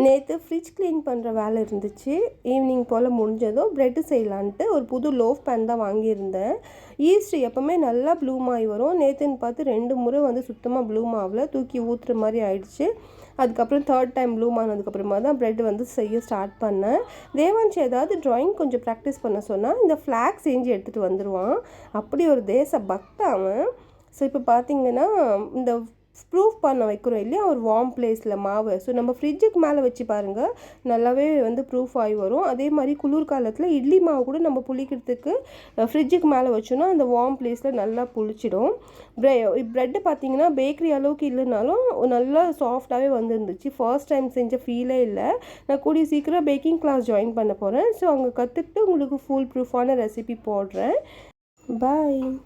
நேற்று fridge clean பண்ணுற வேலை இருந்துச்சு. ஈவினிங் போல் முடிஞ்சதும் ப்ரெட்டு செய்யலான்ட்டு ஒரு புது லோஃப் பேன் தான் வாங்கியிருந்தேன். ஈஸ்ட் எப்போவுமே நல்லா ப்ளூம் ஆகி வரும். நேற்றுன்னு பார்த்து 2 முறை சுத்தமாக ப்ளூம் ஆகல, தூக்கி ஊற்றுற மாதிரி ஆயிடுச்சு. அதுக்கப்புறம் 3rd டைம் ப்ளூம் ஆனதுக்கப்புறமா தான் ப்ரெட் செய்ய ஸ்டார்ட் பண்ணேன். தேவான்ஷ் ஏதாவது ட்ராயிங் கொஞ்சம் ப்ராக்டிஸ் பண்ண சொன்னால் இந்த ஃப்ளாக் செஞ்சு எடுத்துகிட்டு வந்துடுவான். அப்படி ஒரு தேச பக்த அவன். ஸோ இப்போ பார்த்திங்கன்னா இந்த ப்ரூஃப் பண்ண வைக்கிறோம் இல்லையா, ஒரு வார்ம் பிளேஸில் மாவு. ஸோ நம்ம ஃப்ரிட்ஜுக்கு மேலே வச்சு பாருங்கள், நல்லாவே ப்ரூஃப் ஆகி வரும். அதே மாதிரி குளிர் காலத்தில் இட்லி மாவு கூட நம்ம புளிக்கிறதுக்கு ஃப்ரிட்ஜுக்கு மேலே வச்சோன்னா அந்த வார்ம் பிளேஸில் நல்லா புளிச்சிடும். ப்ரெட்டு பார்த்திங்கன்னா பேக்கரி அளவுக்கு இல்லைனாலும் நல்லா சாஃப்டாகவே வந்துருந்துச்சு. ஃபர்ஸ்ட் டைம் செஞ்ச ஃபீலே இல்லை. நான் கூடிய சீக்கிரம் பேக்கிங் கிளாஸ் ஜாயின் பண்ண போகிறேன். ஸோ அங்கே கற்றுக்கிட்டு உங்களுக்கு ஃபுல் ப்ரூஃபான ரெசிபி போடுறேன். பாய்.